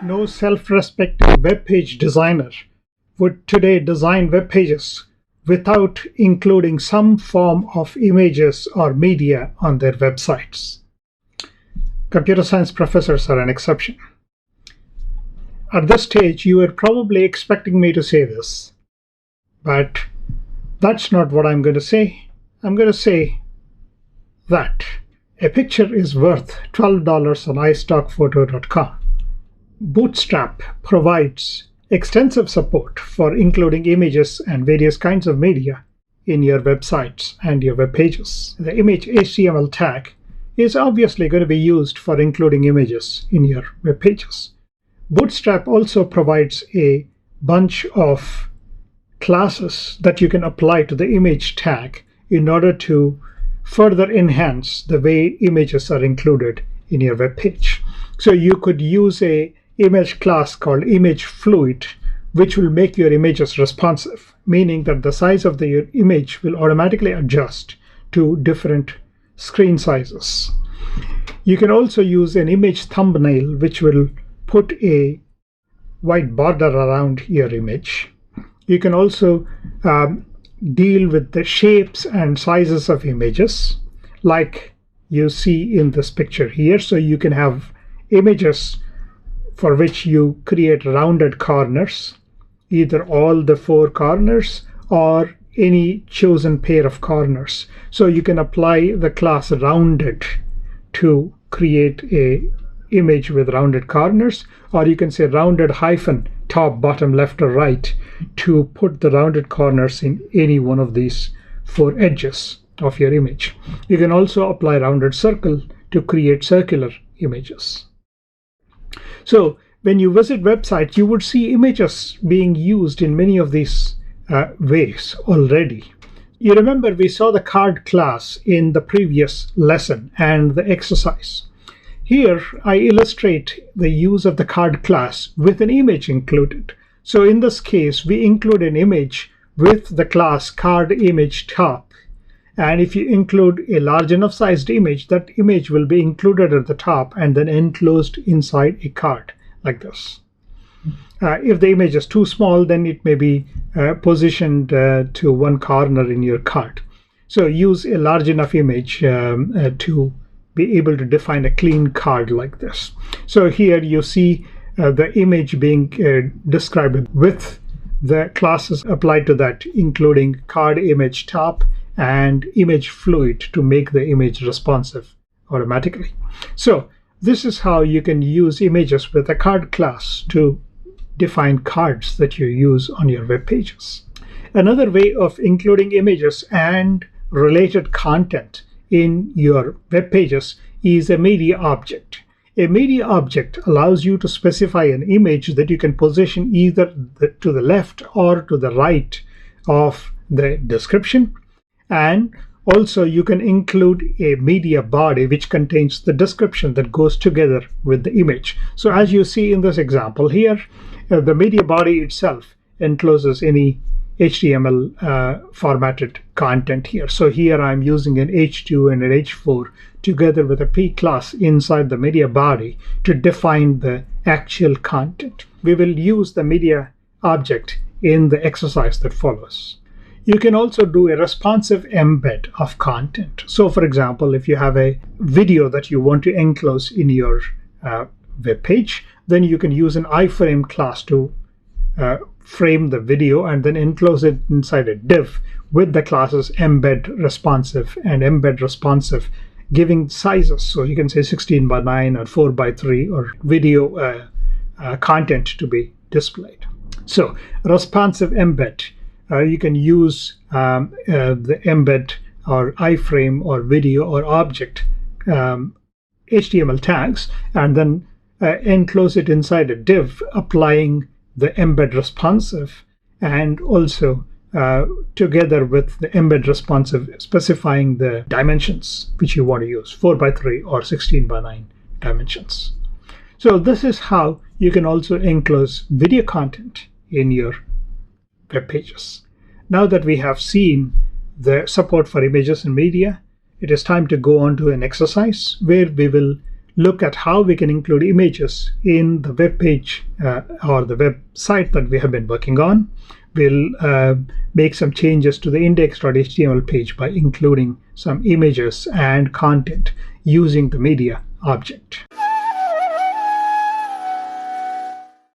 No self-respecting web page designer would today design web pages without including some form of images or media on their websites. Computer science professors are an exception. At this stage, you are probably expecting me to say this, but that's not what I'm going to say. I'm going to say that a picture is worth $12 on iStockPhoto.com. Bootstrap provides extensive support for including images and various kinds of media in your websites and your web pages. The image HTML tag is obviously going to be used for including images in your web pages. Bootstrap also provides a bunch of classes that you can apply to the image tag in order to further enhance the way images are included in your web page. So you could use a image class called ImageFluid, which will make your images responsive, meaning that the size of your image will automatically adjust to different screen sizes. You can also use an image thumbnail, which will put a white border around your image. You can also deal with the shapes and sizes of images, like you see in this picture here. So you can have images for which you create rounded corners, either all the four corners or any chosen pair of corners. So you can apply the class rounded to create a image with rounded corners, or you can say rounded hyphen top, bottom, left, or right to put the rounded corners in any one of these four edges of your image. You can also apply rounded circle to create circular images. So when you visit websites, you would see images being used in many of these ways already. You remember we saw the card class in the previous lesson and the exercise. Here I illustrate the use of the card class with an image included. So in this case, we include an image with the class card image top. And if you include a large enough sized image, that image will be included at the top and then enclosed inside a card like this. If the image is too small, then it may be positioned to one corner in your card. So use a large enough image to be able to define a clean card like this. So here you see the image being described with the classes applied to that, including card image top and ImageFluid to make the image responsive automatically. So this is how you can use images with a card class to define cards that you use on your web pages. Another way of including images and related content in your web pages is a media object. A media object allows you to specify an image that you can position either to the left or to the right of the description. And also you can include a media body which contains the description that goes together with the image. So as you see in this example here, the media body itself encloses any HTML formatted content here. So here I'm using an H2 and an H4 together with a P class inside the media body to define the actual content. We will use the media object in the exercise that follows. You can also do a responsive embed of content. So for example, if you have a video that you want to enclose in your web page, then you can use an iframe class to frame the video and then enclose it inside a div with the classes embed responsive and embed responsive, giving sizes. So you can say 16 by 9 or 4 by 3 or video content to be displayed. So responsive embed, you can use the embed or iframe or video or object HTML tags and then enclose it inside a div, applying the embed responsive and also together with the embed responsive specifying the dimensions which you want to use, 4 by 3 or 16 by 9 dimensions. So this is how you can also enclose video content in your web pages. Now that we have seen the support for images and media, it is time to go on to an exercise where we will look at how we can include images in the web page or the website that we have been working on. We'll make some changes to the index.html page by including some images and content using the media object.